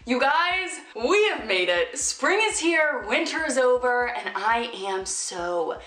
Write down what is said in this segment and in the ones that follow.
You guys, we have made it. Spring is here, winter is over, and I am so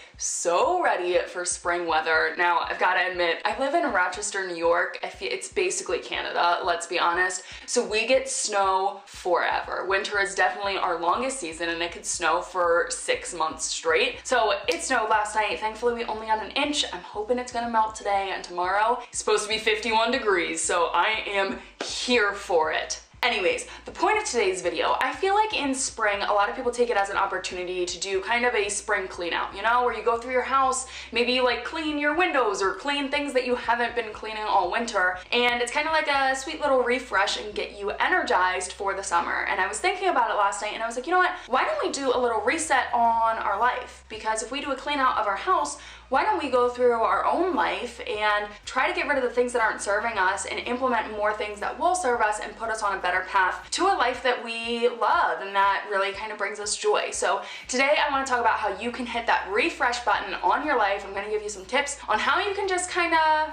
ready for spring weather. Now, I've got to admit, I live in Rochester, New York. It's basically Canada, let's be honest. So we get snow forever. Winter is definitely our longest season, and it could snow for 6 months straight. So it snowed last night. Thankfully, we only got an inch. I'm hoping it's gonna melt today and tomorrow. It's supposed to be 51 degrees, so I am here for it. Anyways, the point of today's video, I feel like in spring, a lot of people take it as an opportunity to do kind of a spring clean out, you know, where you go through your house, maybe you like clean your windows or clean things that you haven't been cleaning all winter, and it's kind of like a sweet little refresh and get you energized for the summer. And I was thinking about it last night and I was like, you know what, why don't we do a little reset on our life? Because if we do a clean out of our house, why don't we go through our own life and try to get rid of the things that aren't serving us and implement more things that will serve us and put us on a better path to a life that we love and that really kind of brings us joy. So today I want to talk about how you can hit that refresh button on your life. I'm going to give you some tips on how you can just kind of,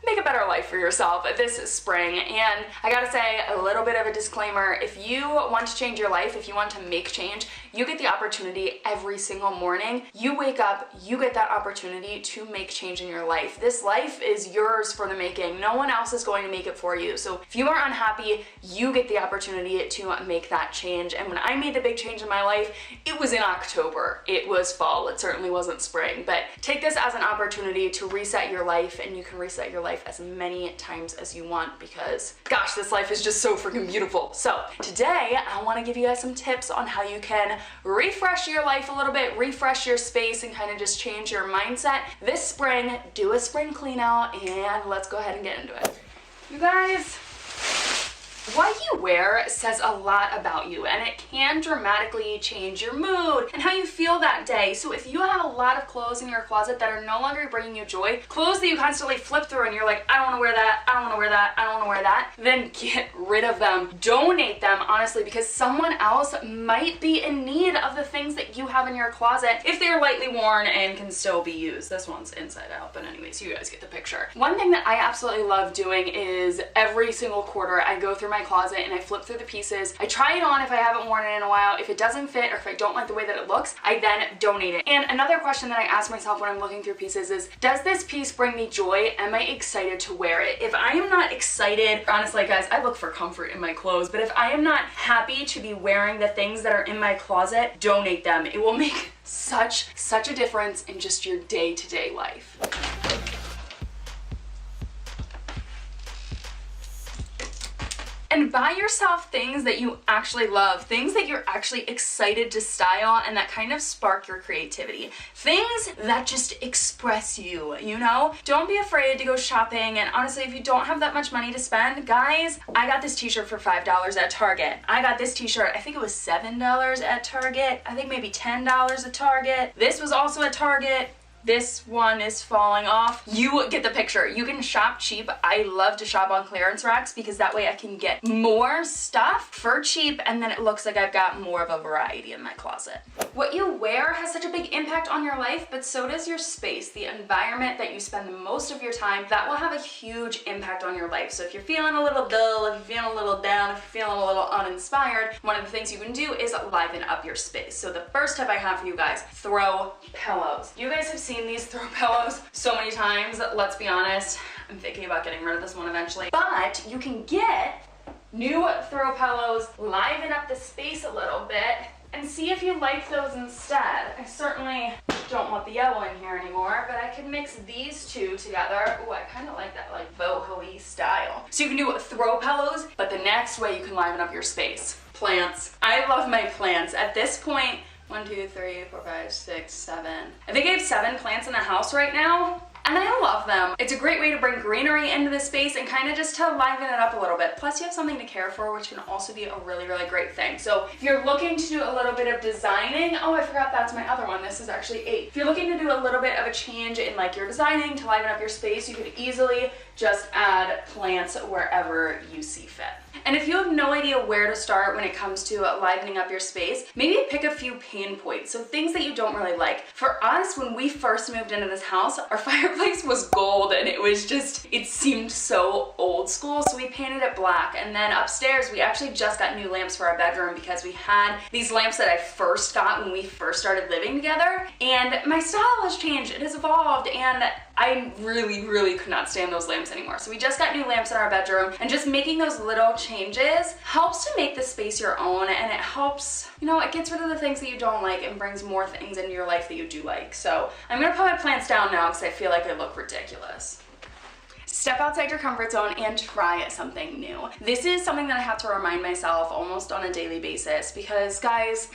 make a better life for yourself this spring. And I gotta say, a little bit of a disclaimer, if you want to change your life, if you want to make change, you get the opportunity every single morning. You wake up, you get that opportunity to make change in your life. This life is yours for the making. No one else is going to make it for you. So if you are unhappy, you get the opportunity to make that change. And when I made the big change in my life, it was in October. It was fall. It certainly wasn't spring. But take this as an opportunity to reset your life, and you can reset your life as many times as you want because, gosh, this life is just so freaking beautiful. So today, I want to give you guys some tips on how you can refresh your life a little bit, refresh your space, and kind of just change your mindset this spring. Do a spring clean out, and let's go ahead and get into it. You guys, what you wear says a lot about you, and it can dramatically change your mood and how you feel that day. So if you have a lot of clothes in your closet that are no longer bringing you joy, clothes that you constantly flip through and you're like, I don't want to wear that, I don't want to wear that, I don't want to wear that, then get rid of them. Donate them, honestly, because someone else might be in need of the things that you have in your closet if they're lightly worn and can still be used. This one's inside out, but anyways, you guys get the picture. One thing that I absolutely love doing is every single quarter I go through my closet and I flip through the pieces. I try it on if I haven't worn it in a while. If it doesn't fit or if I don't like the way that it looks, I then donate it. And another question that I ask myself when I'm looking through pieces is, does this piece bring me joy? Am I excited to wear it? If I am not excited, honestly guys, I look for comfort in my clothes, but if I am not happy to be wearing the things that are in my closet, donate them. It will make such a difference in just your day-to-day life. And buy yourself things that you actually love, things that you're actually excited to style and that kind of spark your creativity. Things that just express you, you know? Don't be afraid to go shopping, and honestly, if you don't have that much money to spend, guys, I got this t-shirt for $5 at Target. I got this t-shirt, I think it was $7 at Target. I think maybe $10 at Target. This was also at Target. This one is falling off. You get the picture. You can shop cheap. I love to shop on clearance racks because that way I can get more stuff for cheap, and then it looks like I've got more of a variety in my closet. What you wear has such a big impact on your life, but so does your space. The environment that you spend the most of your time, that will have a huge impact on your life. So if you're feeling a little dull, if you're feeling a little down, if you're feeling a little uninspired, one of the things you can do is liven up your space. So the first tip I have for you guys, throw pillows. You guys have seen these throw pillows so many times. Let's be honest, I'm thinking about getting rid of this one eventually. But you can get new throw pillows, liven up the space a little bit, and see if you like those instead. I certainly don't want the yellow in here anymore, but I can mix these two together. Ooh, I kind of like that like boho-y style. So you can do throw pillows, but the next way you can liven up your space, plants. I love my plants. At this point, 1, 2, 3, 4, 5, 6, 7. I think I have 7 plants in the house right now, and I love them. It's a great way to bring greenery into the space and kind of just to liven it up a little bit. Plus you have something to care for, which can also be a really great thing. So if you're looking to do a little bit of designing, oh, I forgot that's my other one. This is actually 8. If you're looking to do a little bit of a change in like your designing to liven up your space, you could easily just add plants wherever you see fit. And if you have no idea where to start when it comes to livening up your space, maybe pick a few pain points, so things that you don't really like. For us, when we first moved into this house, our fireplace was gold and it seemed so old school, so we painted it black. And then upstairs, we actually just got new lamps for our bedroom because we had these lamps that I first got when we first started living together, and my style has changed, it has evolved, and I really could not stand those lamps anymore. So we just got new lamps in our bedroom, and just making those little changes helps to make the space your own, and it helps, you know, it gets rid of the things that you don't like and brings more things into your life that you do like. So I'm gonna put my plants down now because I feel like I look ridiculous. Step outside your comfort zone and try something new. This is something that I have to remind myself almost on a daily basis because, guys,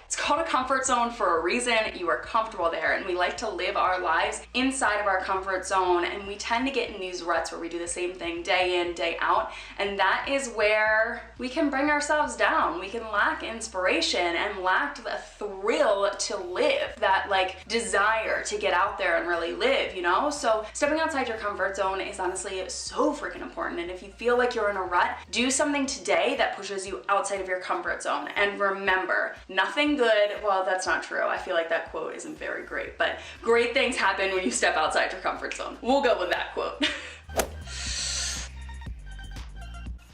it's called a comfort zone for a reason. You are comfortable there, and we like to live our lives inside of our comfort zone, and we tend to get in these ruts where we do the same thing day in, day out, and that is where we can bring ourselves down. We can lack inspiration and lack the thrill to live, that like desire to get out there and really live, you know? So stepping outside your comfort zone is honestly so freaking important, and if you feel like you're in a rut, do something today that pushes you outside of your comfort zone. And remember, nothing good, well, that's not true. I feel like that quote isn't very great, but great things happen when you step outside your comfort zone. We'll go with that quote.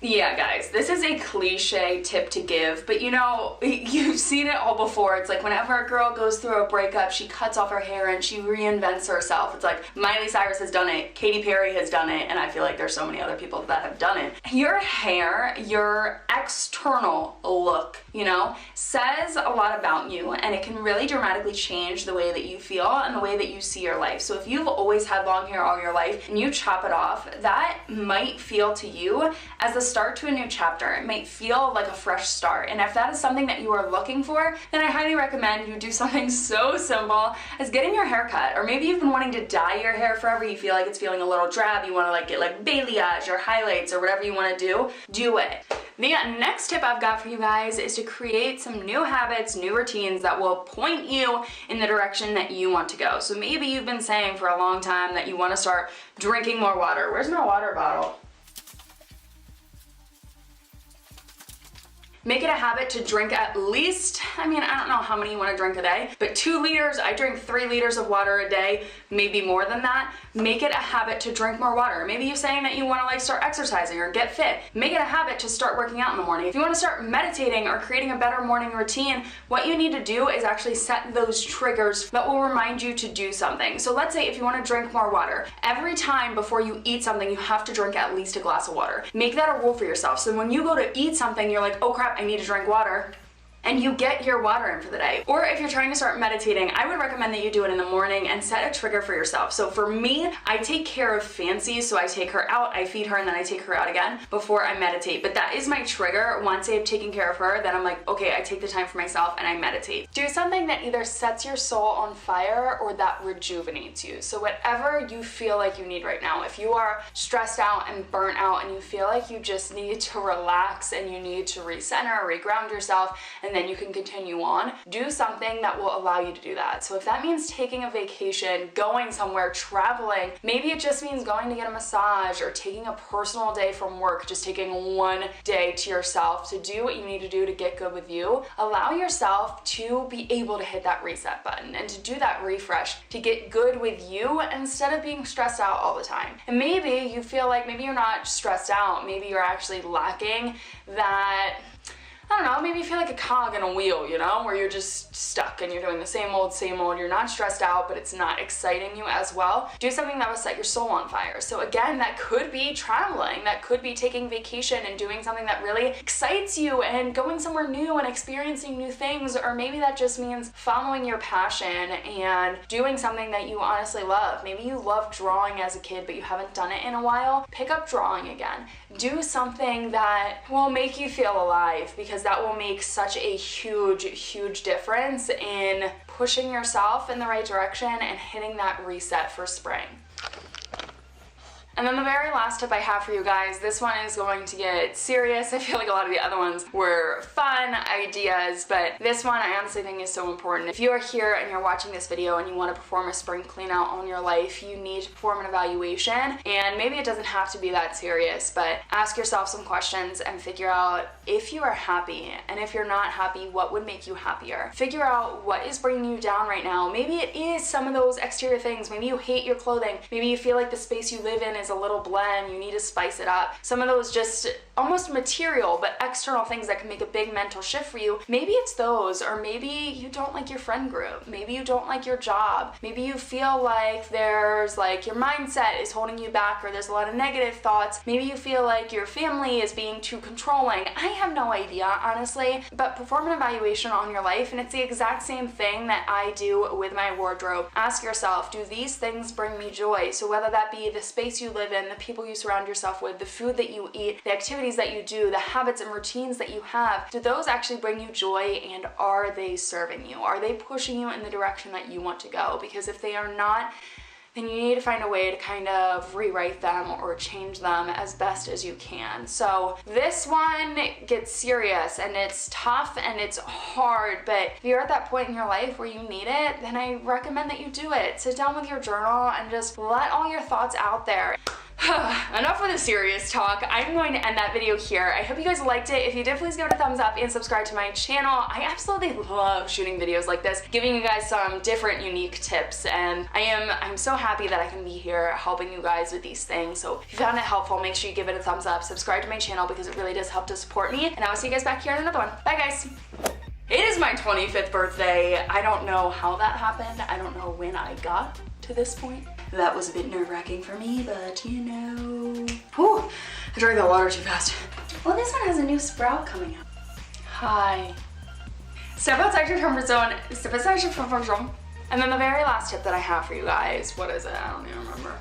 Yeah, guys, this is a cliche tip to give, but you know, you've seen it all before. It's like whenever a girl goes through a breakup, she cuts off her hair and she reinvents herself. It's like Miley Cyrus has done it, Katy Perry has done it, and I feel like there's so many other people that have done it. Your hair, your external look, you know, says a lot about you, and it can really dramatically change the way that you feel and the way that you see your life. So if you've always had long hair all your life and you chop it off, that might feel to you as the start to a new chapter. It might feel like a fresh start, and if that is something that you are looking for, then I highly recommend you do something so simple as getting your hair cut. Or maybe you've been wanting to dye your hair forever, you feel like it's feeling a little drab, you want to like get like balayage or highlights or whatever you want to do it. The next tip I've got for you guys is to create some new habits, new routines that will point you in the direction that you want to go. So maybe you've been saying for a long time that you want to start drinking more water. Where's my water bottle? Make it a habit to drink at least, I mean, I don't know how many you want to drink a day, but 2 liters, I drink 3 liters of water a day, maybe more than that. Make it a habit to drink more water. Maybe you're saying that you want to like start exercising or get fit. Make it a habit to start working out in the morning. If you want to start meditating or creating a better morning routine, what you need to do is actually set those triggers that will remind you to do something. So let's say if you want to drink more water, every time before you eat something, you have to drink at least a glass of water. Make that a rule for yourself. So when you go to eat something, you're like, oh crap, I need to drink water. And you get your water in for the day. Or if you're trying to start meditating, I would recommend that you do it in the morning and set a trigger for yourself. So for me, I take care of Fancy, so I take her out, I feed her, and then I take her out again before I meditate. But that is my trigger. Once I've taken care of her, then I'm like, okay, I take the time for myself and I meditate. Do something that either sets your soul on fire or that rejuvenates you. So whatever you feel like you need right now, if you are stressed out and burnt out and you feel like you just need to relax and you need to recenter, reground yourself, and then you can continue on, do something that will allow you to do that. So if that means taking a vacation, going somewhere, traveling, maybe it just means going to get a massage or taking a personal day from work, just taking 1 day to yourself to do what you need to do to get good with you. Allow yourself to be able to hit that reset button and to do that refresh, to get good with you instead of being stressed out all the time. And maybe you feel like maybe you're not stressed out, maybe you're actually lacking that, I don't know, maybe you feel like a cog in a wheel, you know, where you're just stuck and you're doing the same old, you're not stressed out, but it's not exciting you as well. Do something that will set your soul on fire. So again, that could be traveling, that could be taking vacation and doing something that really excites you and going somewhere new and experiencing new things, or maybe that just means following your passion and doing something that you honestly love. Maybe you loved drawing as a kid, but you haven't done it in a while. Pick up drawing again. Do something that will make you feel alive, because that will make such a huge difference in pushing yourself in the right direction and hitting that reset for spring. And then the very last tip I have for you guys, this one is going to get serious. I feel like a lot of the other ones were fun ideas, but this one I honestly think is so important. If you are here and you're watching this video and you want to perform a spring clean out on your life, you need to perform an evaluation. And maybe it doesn't have to be that serious, but ask yourself some questions and figure out if you are happy, and if you're not happy, what would make you happier. Figure out what is bringing you down right now. Maybe it is some of those exterior things. Maybe you hate your clothing. Maybe you feel like the space you live in is a little bland. You need to spice it up. Some of those just almost material but external things that can make a big mental shift for you. Maybe it's those, or maybe you don't like your friend group. Maybe you don't like your job. Maybe you feel like there's like your mindset is holding you back, or there's a lot of negative thoughts. Maybe you feel like your family is being too controlling. I have no idea, honestly, but perform an evaluation on your life, and it's the exact same thing that I do with my wardrobe. Ask yourself, do these things bring me joy? So whether that be the space you live in, the people you surround yourself with, the food that you eat, the activities that you do, the habits and routines that you have, do those actually bring you joy, and are they serving you? Are they pushing you in the direction that you want to go? Because if they are not, then you need to find a way to kind of rewrite them or change them as best as you can. So this one gets serious, and it's tough and it's hard, but if you're at that point in your life where you need it, then I recommend that you do it. Sit down with your journal and just let all your thoughts out there. Enough with the serious talk. I'm going to end that video here. I hope you guys liked it. If you did, please give it a thumbs up and subscribe to my channel. I absolutely love shooting videos like this, giving you guys some different, unique tips, and I'm so happy that I can be here helping you guys with these things. So if you found it helpful, make sure you give it a thumbs up, subscribe to my channel, because it really does help to support me, and I will see you guys back here in another one. Bye, guys. It is my 25th birthday. I don't know how that happened. I don't know when I got to this point. That was a bit nerve-wracking for me, but you know. Whew, I drank that water too fast. Well, this one has a new sprout coming up. Hi. Step outside your comfort zone. Step outside your comfort zone. And then the very last tip that I have for you guys, what is it? I don't even remember.